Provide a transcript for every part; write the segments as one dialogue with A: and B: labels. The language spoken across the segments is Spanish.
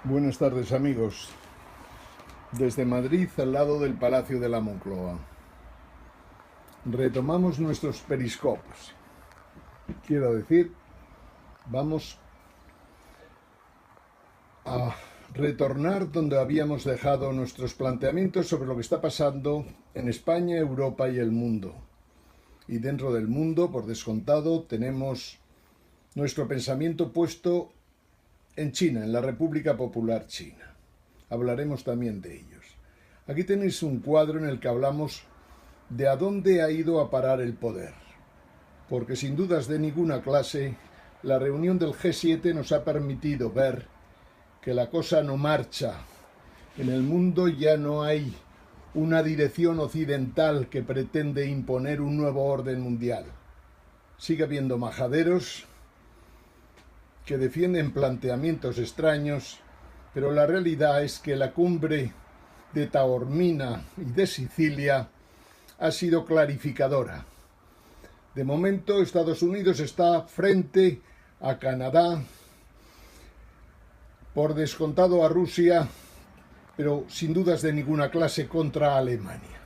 A: Buenas tardes, amigos. Desde Madrid, al lado del Palacio de la Moncloa. Retomamos nuestros periscopios. Quiero decir, vamos a retornar donde habíamos dejado nuestros planteamientos sobre lo que está pasando en España, Europa y el mundo. Y dentro del mundo, por descontado, tenemos nuestro pensamiento puesto en China, en la República Popular China. Hablaremos también de ellos. Aquí tenéis un cuadro en el que hablamos de a dónde ha ido a parar el poder. Porque sin dudas de ninguna clase, la reunión del G7 nos ha permitido ver que la cosa no marcha. En el mundo ya no hay una dirección occidental que pretende imponer un nuevo orden mundial. Sigue habiendo majaderos que defienden planteamientos extraños, pero la realidad es que la cumbre de Taormina y de Sicilia ha sido clarificadora. De momento, Estados Unidos está frente a Canadá, por descontado a Rusia, pero sin dudas de ninguna clase contra Alemania.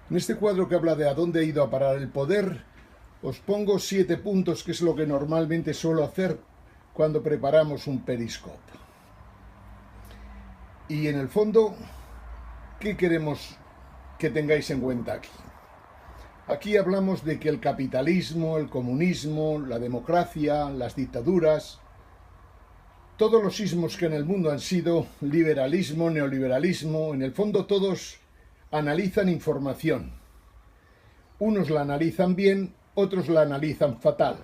A: En este cuadro que habla de a dónde ha ido a parar el poder, os pongo 7 puntos, que es lo que normalmente suelo hacer cuando preparamos un periscopio. Y en el fondo, ¿qué queremos que tengáis en cuenta aquí? Aquí hablamos de que el capitalismo, el comunismo, la democracia, las dictaduras, todos los ismos que en el mundo han sido liberalismo, neoliberalismo, en el fondo todos analizan información. Unos la analizan bien, otros la analizan fatal.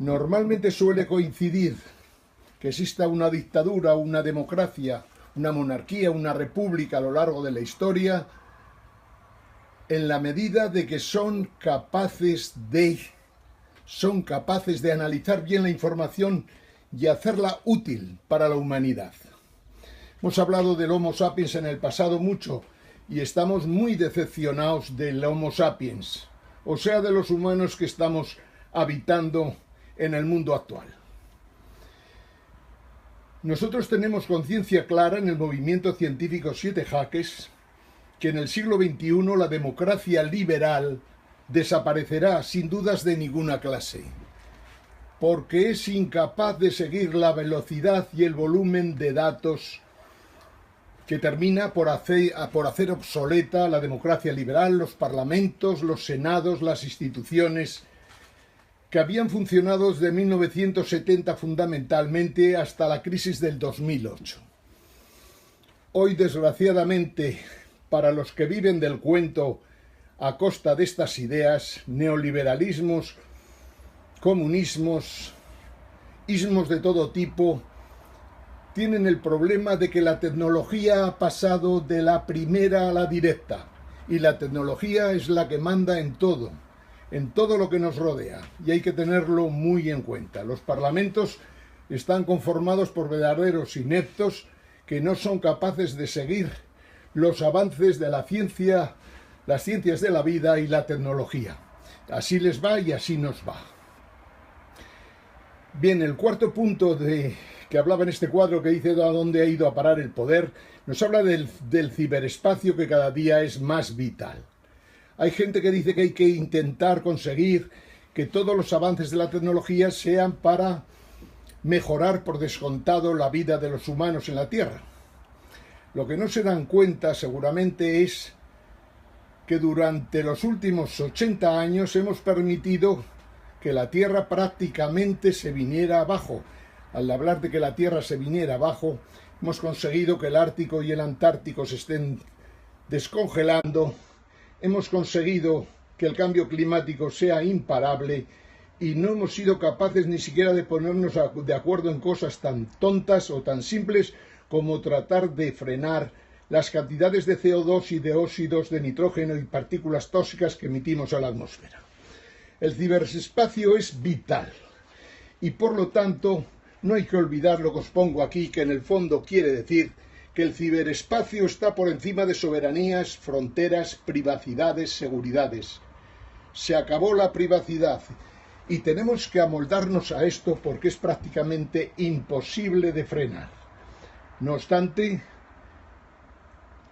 A: Normalmente suele coincidir que exista una dictadura, una democracia, una monarquía, una república a lo largo de la historia, en la medida de que son capaces de analizar bien la información y hacerla útil para la humanidad. Hemos hablado del Homo sapiens en el pasado mucho y estamos muy decepcionados del Homo sapiens, o sea, de los humanos que estamos habitando en el mundo actual. Nosotros tenemos conciencia clara en el movimiento científico 7 Jaques que en el siglo XXI la democracia liberal desaparecerá sin dudas de ninguna clase, porque es incapaz de seguir la velocidad y el volumen de datos que termina por hacer obsoleta la democracia liberal, los parlamentos, los senados, las instituciones que habían funcionado desde 1970 fundamentalmente hasta la crisis del 2008. Hoy, desgraciadamente, para los que viven del cuento a costa de estas ideas, neoliberalismos, comunismos, ismos de todo tipo, tienen el problema de que la tecnología ha pasado de la primera a la directa, y la tecnología es la que manda en todo lo que nos rodea, y hay que tenerlo muy en cuenta. Los parlamentos están conformados por verdaderos ineptos que no son capaces de seguir los avances de la ciencia, las ciencias de la vida y la tecnología. Así les va y así nos va. Bien, el cuarto punto que hablaba en este cuadro que dice a dónde ha ido a parar el poder, nos habla del ciberespacio, que cada día es más vital. Hay gente que dice que hay que intentar conseguir que todos los avances de la tecnología sean para mejorar por descontado la vida de los humanos en la Tierra. Lo que no se dan cuenta seguramente es que durante los últimos 80 años hemos permitido que la Tierra prácticamente se viniera abajo. Al hablar de que la Tierra se viniera abajo, hemos conseguido que el Ártico y el Antártico se estén descongelando, hemos conseguido que el cambio climático sea imparable y no hemos sido capaces ni siquiera de ponernos de acuerdo en cosas tan tontas o tan simples como tratar de frenar las cantidades de CO2 y de óxidos de nitrógeno y partículas tóxicas que emitimos a la atmósfera. El ciberespacio es vital y por lo tanto no hay que olvidar lo que os pongo aquí, que en el fondo quiere decir que el ciberespacio está por encima de soberanías, fronteras, privacidades, seguridades. Se acabó la privacidad y tenemos que amoldarnos a esto porque es prácticamente imposible de frenar. No obstante,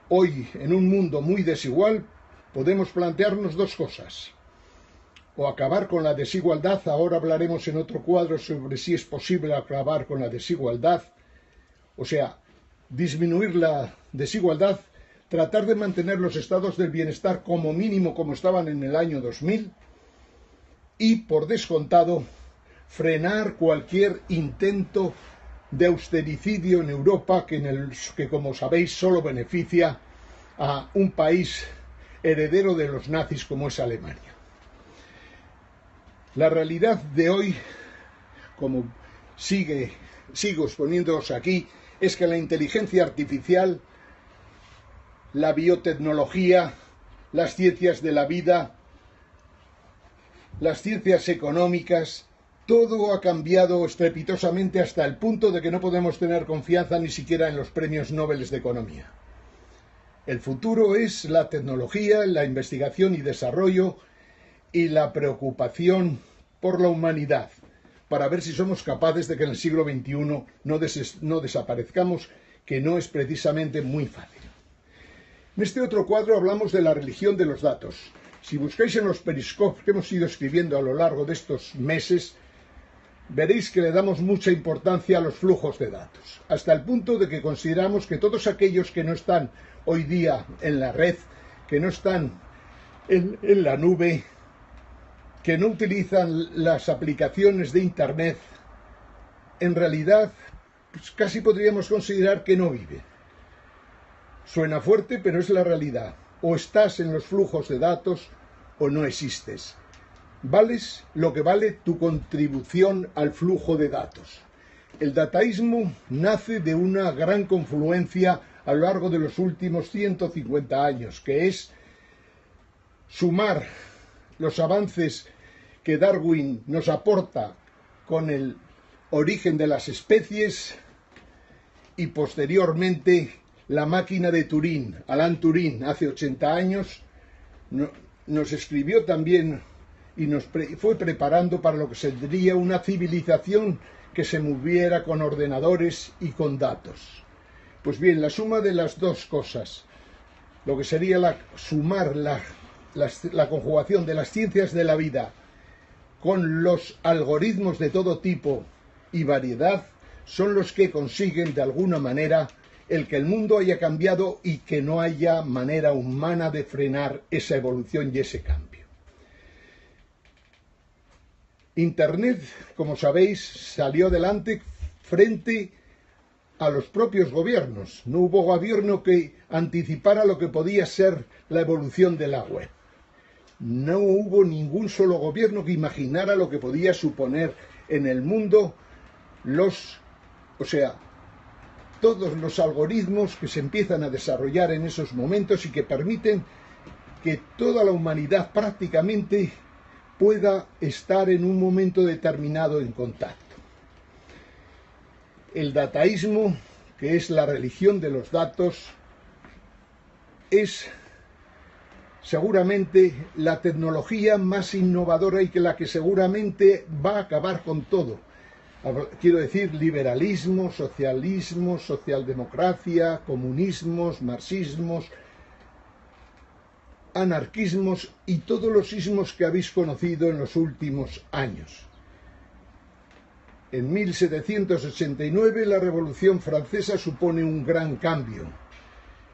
A: hoy, en un mundo muy desigual, podemos plantearnos dos cosas. O acabar con la desigualdad, ahora hablaremos en otro cuadro sobre si es posible acabar con la desigualdad, o sea, disminuir la desigualdad, tratar de mantener los estados del bienestar como mínimo como estaban en el año 2000 y, por descontado, frenar cualquier intento de austericidio en Europa que como sabéis, solo beneficia a un país heredero de los nazis como es Alemania. La realidad de hoy, como sigo exponiéndoos aquí, es que la inteligencia artificial, la biotecnología, las ciencias de la vida, las ciencias económicas, todo ha cambiado estrepitosamente hasta el punto de que no podemos tener confianza ni siquiera en los premios Nobel de Economía. El futuro es la tecnología, la investigación y desarrollo y la preocupación por la humanidad, para ver si somos capaces de que en el siglo XXI no desaparezcamos, que no es precisamente muy fácil. En este otro cuadro hablamos de la religión de los datos. Si buscáis en los periscopes que hemos ido escribiendo a lo largo de estos meses, veréis que le damos mucha importancia a los flujos de datos, hasta el punto de que consideramos que todos aquellos que no están hoy día en la red, que no están en la nube, que no utilizan las aplicaciones de Internet, en realidad pues casi podríamos considerar que no viven. Suena fuerte, pero es la realidad. O estás en los flujos de datos o no existes. Vales lo que vale tu contribución al flujo de datos. El dataísmo nace de una gran confluencia a lo largo de los últimos 150 años, que es sumar los avances que Darwin nos aporta con el origen de las especies y posteriormente la máquina de Turing. Alan Turing hace 80 años nos escribió también y nos fue preparando para lo que sería una civilización que se moviera con ordenadores y con datos. Pues bien, la suma de las dos cosas, lo que sería la conjugación de las ciencias de la vida con los algoritmos de todo tipo y variedad, son los que consiguen de alguna manera el que el mundo haya cambiado y que no haya manera humana de frenar esa evolución y ese cambio. Internet, como sabéis, salió adelante frente a los propios gobiernos. No hubo gobierno que anticipara lo que podía ser la evolución de la web. No hubo ningún solo gobierno que imaginara lo que podía suponer en el mundo todos los algoritmos que se empiezan a desarrollar en esos momentos y que permiten que toda la humanidad prácticamente pueda estar en un momento determinado en contacto. El dataísmo, que es la religión de los datos, es seguramente la tecnología más innovadora y que la que seguramente va a acabar con todo. Quiero decir, liberalismo, socialismo, socialdemocracia, comunismos, marxismos, anarquismos y todos los ismos que habéis conocido en los últimos años. En 1789 la Revolución Francesa supone un gran cambio.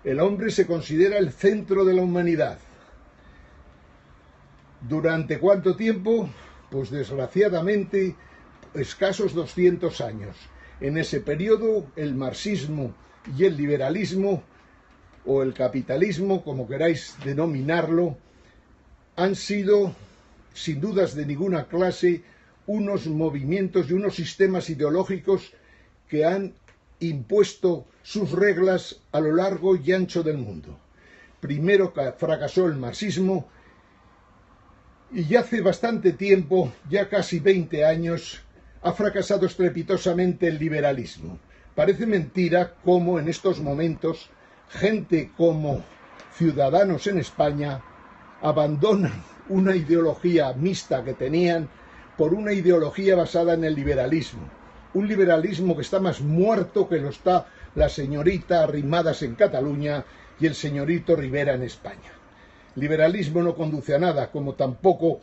A: El hombre se considera el centro de la humanidad. ¿Durante cuánto tiempo? Pues desgraciadamente escasos 200 años. En ese periodo el marxismo y el liberalismo, o el capitalismo, como queráis denominarlo, han sido, sin dudas de ninguna clase, unos movimientos y unos sistemas ideológicos que han impuesto sus reglas a lo largo y ancho del mundo. Primero fracasó el marxismo y ya hace bastante tiempo, ya casi 20 años, ha fracasado estrepitosamente el liberalismo. Parece mentira cómo en estos momentos gente como Ciudadanos en España abandonan una ideología mixta que tenían por una ideología basada en el liberalismo. Un liberalismo que está más muerto que lo está la señorita Arrimadas en Cataluña y el señorito Rivera en España. El liberalismo no conduce a nada, como tampoco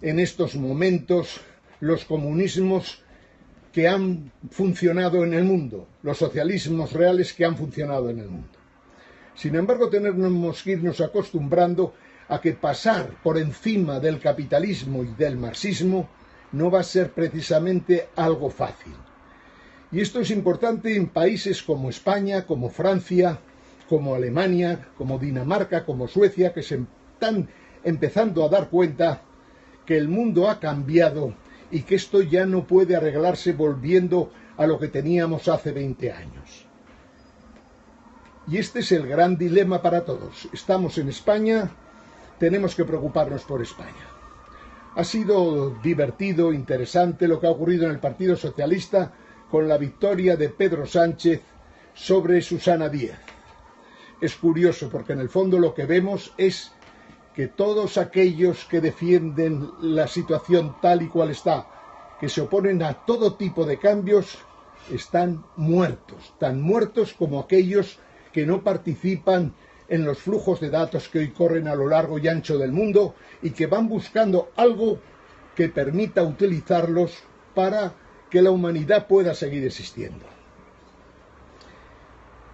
A: en estos momentos los comunismos que han funcionado en el mundo, los socialismos reales que han funcionado en el mundo. Sin embargo, tenemos que irnos acostumbrando a que pasar por encima del capitalismo y del marxismo no va a ser precisamente algo fácil. Y esto es importante en países como España, como Francia, como Alemania, como Dinamarca, como Suecia, que se están empezando a dar cuenta que el mundo ha cambiado y que esto ya no puede arreglarse volviendo a lo que teníamos hace 20 años. Y este es el gran dilema para todos. Estamos en España, tenemos que preocuparnos por España. Ha sido divertido, interesante lo que ha ocurrido en el Partido Socialista con la victoria de Pedro Sánchez sobre Susana Díaz. Es curioso porque en el fondo lo que vemos es que todos aquellos que defienden la situación tal y cual está, que se oponen a todo tipo de cambios, están muertos, tan muertos como aquellos que no participan en los flujos de datos que hoy corren a lo largo y ancho del mundo y que van buscando algo que permita utilizarlos para que la humanidad pueda seguir existiendo.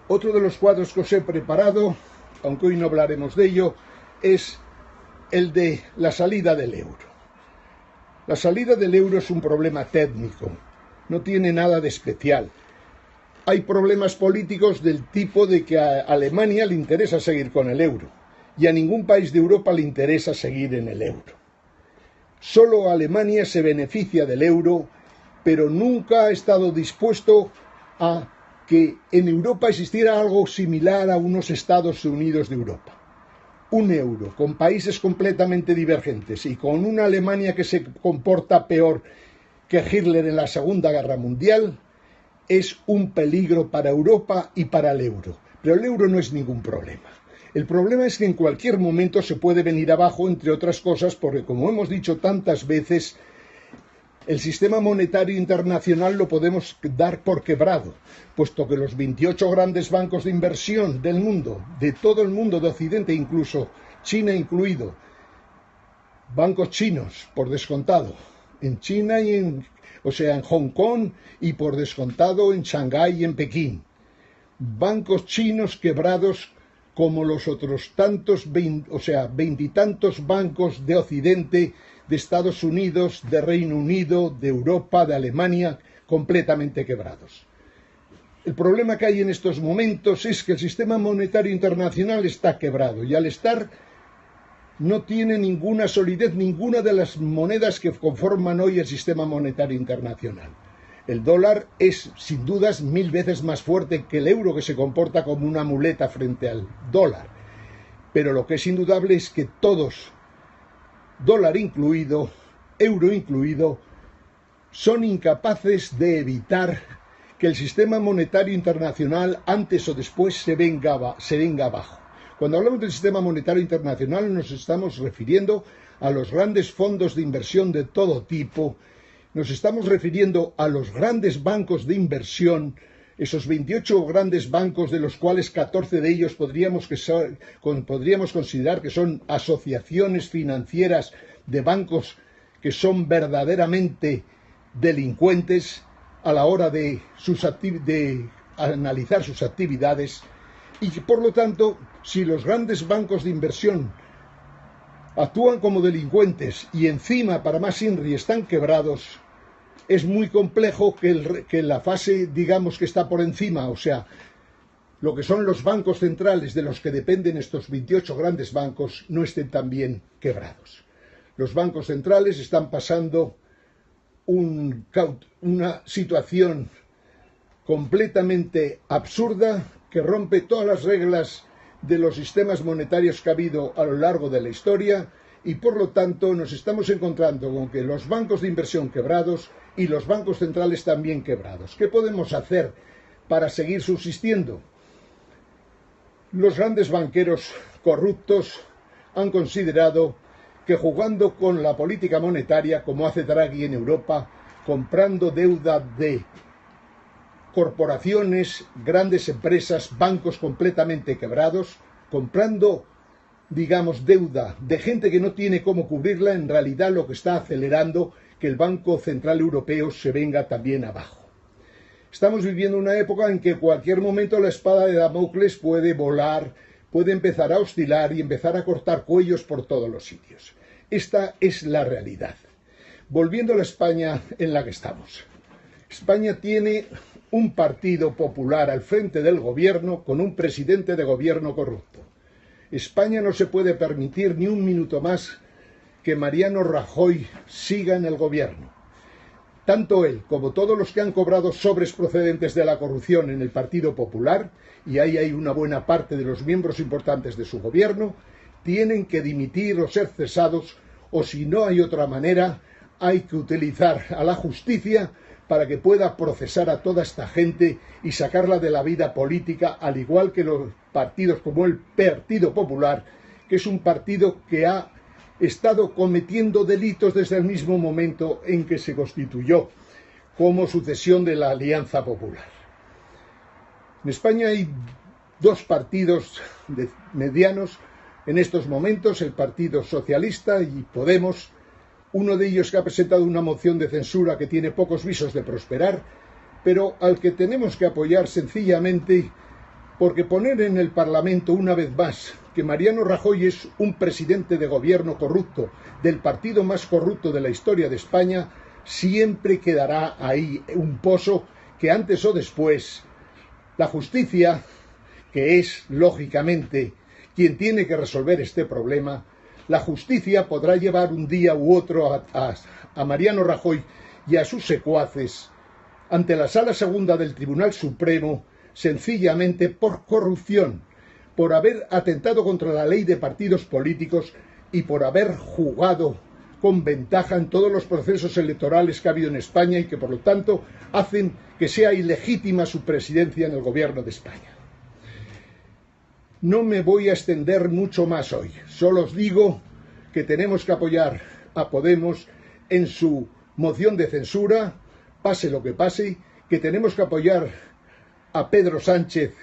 A: Otro de los cuadros que os he preparado, aunque hoy no hablaremos de ello, es el de la salida del euro. La salida del euro es un problema técnico, no tiene nada de especial. Hay problemas políticos del tipo de que a Alemania le interesa seguir con el euro y a ningún país de Europa le interesa seguir en el euro. Solo Alemania se beneficia del euro, pero nunca ha estado dispuesto a que en Europa existiera algo similar a unos Estados Unidos de Europa. Un euro con países completamente divergentes y con una Alemania que se comporta peor que Hitler en la Segunda Guerra Mundial es un peligro para Europa y para el euro. Pero el euro no es ningún problema. El problema es que en cualquier momento se puede venir abajo, entre otras cosas, porque como hemos dicho tantas veces, el sistema monetario internacional lo podemos dar por quebrado, puesto que los 28 grandes bancos de inversión del mundo, de todo el mundo de Occidente, incluso China incluido, bancos chinos, por descontado, en China y en Hong Kong y por descontado en Shanghái y en Pekín, bancos chinos quebrados como los otros tantos, veintitantos bancos de Occidente, de Estados Unidos, de Reino Unido, de Europa, de Alemania, completamente quebrados. El problema que hay en estos momentos es que el sistema monetario internacional está quebrado y al estar no tiene ninguna solidez ninguna de las monedas que conforman hoy el sistema monetario internacional. El dólar es, sin dudas, 1000 veces más fuerte que el euro, que se comporta como una muleta frente al dólar. Pero lo que es indudable es que todos, dólar incluido, euro incluido, son incapaces de evitar que el sistema monetario internacional antes o después se venga abajo. Cuando hablamos del sistema monetario internacional nos estamos refiriendo a los grandes fondos de inversión de todo tipo, nos estamos refiriendo a los grandes bancos de inversión, esos 28 grandes bancos de los cuales 14 de ellos podríamos considerar que son asociaciones financieras de bancos que son verdaderamente delincuentes a la hora de analizar sus actividades y que, por lo tanto, si los grandes bancos de inversión actúan como delincuentes y encima, para más INRI, están quebrados, es muy complejo que la fase, digamos, que está por encima, o sea, lo que son los bancos centrales de los que dependen estos 28 grandes bancos, no estén también quebrados. Los bancos centrales están pasando una situación completamente absurda que rompe todas las reglas de los sistemas monetarios que ha habido a lo largo de la historia y por lo tanto nos estamos encontrando con que los bancos de inversión quebrados y los bancos centrales también quebrados. ¿Qué podemos hacer para seguir subsistiendo? Los grandes banqueros corruptos han considerado que jugando con la política monetaria, como hace Draghi en Europa, comprando deuda de corporaciones, grandes empresas, bancos completamente quebrados, comprando, digamos, deuda de gente que no tiene cómo cubrirla, en realidad lo que está acelerando que el Banco Central Europeo se venga también abajo. Estamos viviendo una época en que en cualquier momento la espada de Damocles puede volar, puede empezar a oscilar y empezar a cortar cuellos por todos los sitios. Esta es la realidad. Volviendo a la España en la que estamos. España tiene un partido popular al frente del gobierno con un presidente de gobierno corrupto. España no se puede permitir ni un minuto más que Mariano Rajoy siga en el gobierno. Tanto él como todos los que han cobrado sobres procedentes de la corrupción en el Partido Popular, y ahí hay una buena parte de los miembros importantes de su gobierno, tienen que dimitir o ser cesados, o si no hay otra manera, hay que utilizar a la justicia para que pueda procesar a toda esta gente y sacarla de la vida política, al igual que los partidos como el Partido Popular, que es un partido que ha estado cometiendo delitos desde el mismo momento en que se constituyó como sucesión de la Alianza Popular. En España hay dos partidos medianos en estos momentos, el Partido Socialista y Podemos, uno de ellos que ha presentado una moción de censura que tiene pocos visos de prosperar, pero al que tenemos que apoyar sencillamente porque poner en el Parlamento una vez más que Mariano Rajoy es un presidente de gobierno corrupto, del partido más corrupto de la historia de España, siempre quedará ahí un pozo que antes o después la justicia, que es lógicamente quien tiene que resolver este problema, la justicia podrá llevar un día u otro a Mariano Rajoy y a sus secuaces ante la Sala Segunda del Tribunal Supremo, sencillamente por corrupción, por haber atentado contra la ley de partidos políticos y por haber jugado con ventaja en todos los procesos electorales que ha habido en España y que por lo tanto hacen que sea ilegítima su presidencia en el gobierno de España. No me voy a extender mucho más hoy, solo os digo que tenemos que apoyar a Podemos en su moción de censura, pase lo que pase, que tenemos que apoyar a Pedro Sánchez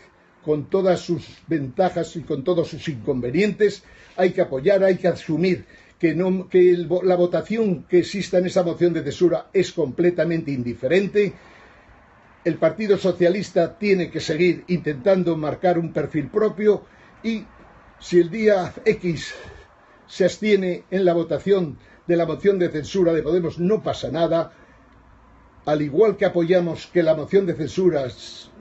A: con todas sus ventajas y con todos sus inconvenientes, hay que apoyar, hay que asumir que la votación que exista en esa moción de censura es completamente indiferente. El Partido Socialista tiene que seguir intentando marcar un perfil propio y si el día X se abstiene en la votación de la moción de censura de Podemos no pasa nada, al igual que apoyamos que la moción de censura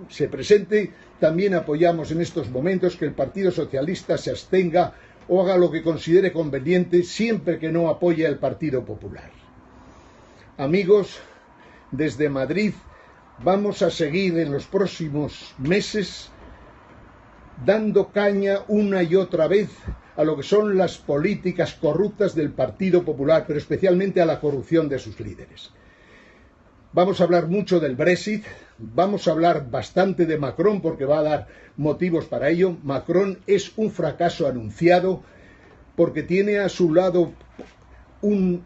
A: se presente, también apoyamos en estos momentos que el Partido Socialista se abstenga o haga lo que considere conveniente siempre que no apoye al Partido Popular. Amigos, desde Madrid vamos a seguir en los próximos meses dando caña una y otra vez a lo que son las políticas corruptas del Partido Popular, pero especialmente a la corrupción de sus líderes. Vamos a hablar mucho del Brexit, vamos a hablar bastante de Macron porque va a dar motivos para ello. Macron es un fracaso anunciado porque tiene a su lado un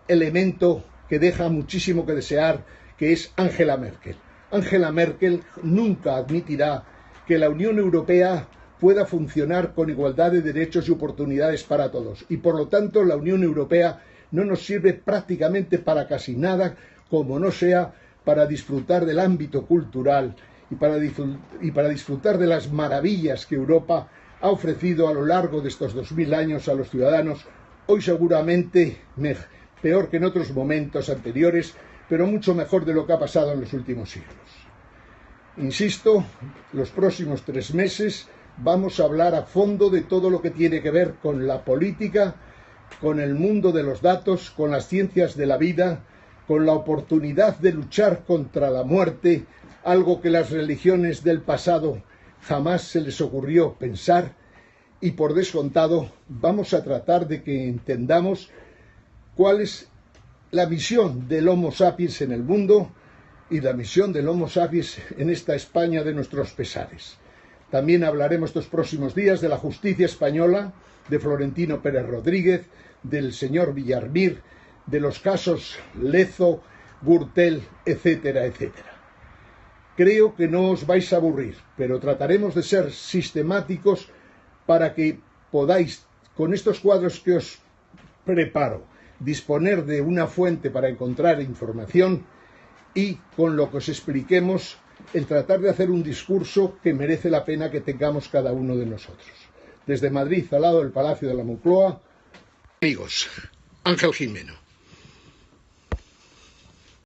A: elemento que deja muchísimo que desear, que es Angela Merkel. Angela Merkel nunca admitirá que la Unión Europea pueda funcionar con igualdad de derechos y oportunidades para todos. Y por lo tanto la Unión Europea no nos sirve prácticamente para casi nada, como no sea para disfrutar del ámbito cultural y para disfrutar de las maravillas que Europa ha ofrecido a lo largo de estos 2000 años a los ciudadanos, hoy seguramente peor que en otros momentos anteriores, pero mucho mejor de lo que ha pasado en los últimos siglos. Insisto, los próximos 3 meses vamos a hablar a fondo de todo lo que tiene que ver con la política, con el mundo de los datos, con las ciencias de la vida, con la oportunidad de luchar contra la muerte, algo que las religiones del pasado jamás se les ocurrió pensar, y por descontado vamos a tratar de que entendamos cuál es la misión del Homo sapiens en el mundo y la misión del Homo sapiens en esta España de nuestros pesares. También hablaremos estos próximos días de la justicia española, de Florentino Pérez Rodríguez, del señor Villarmir, de los casos Lezo, Gürtel, etcétera, etcétera. Creo que no os vais a aburrir, pero trataremos de ser sistemáticos para que podáis, con estos cuadros que os preparo, disponer de una fuente para encontrar información y, con lo que os expliquemos, el tratar de hacer un discurso que merece la pena que tengamos cada uno de nosotros. Desde Madrid, al lado del Palacio de la Moncloa, amigos, Ángel Gimeno.